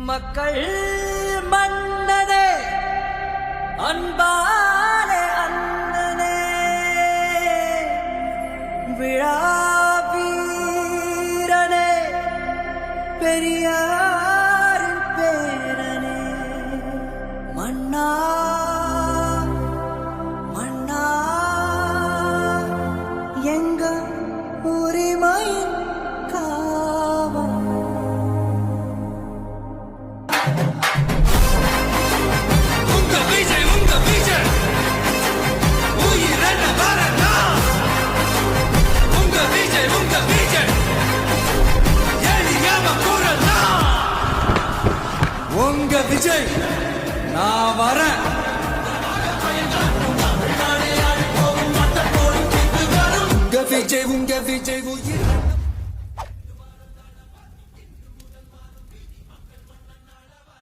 மக்கள் மன்னனே அன்பாலே அண்ணனே விழாவீரனே பெரியாரின் பேரனே மன்னா மன்னா எங்க உரிமையின் காவல் உங்க விஜய் நான் வரேன். உங்க விஜய் உயிர்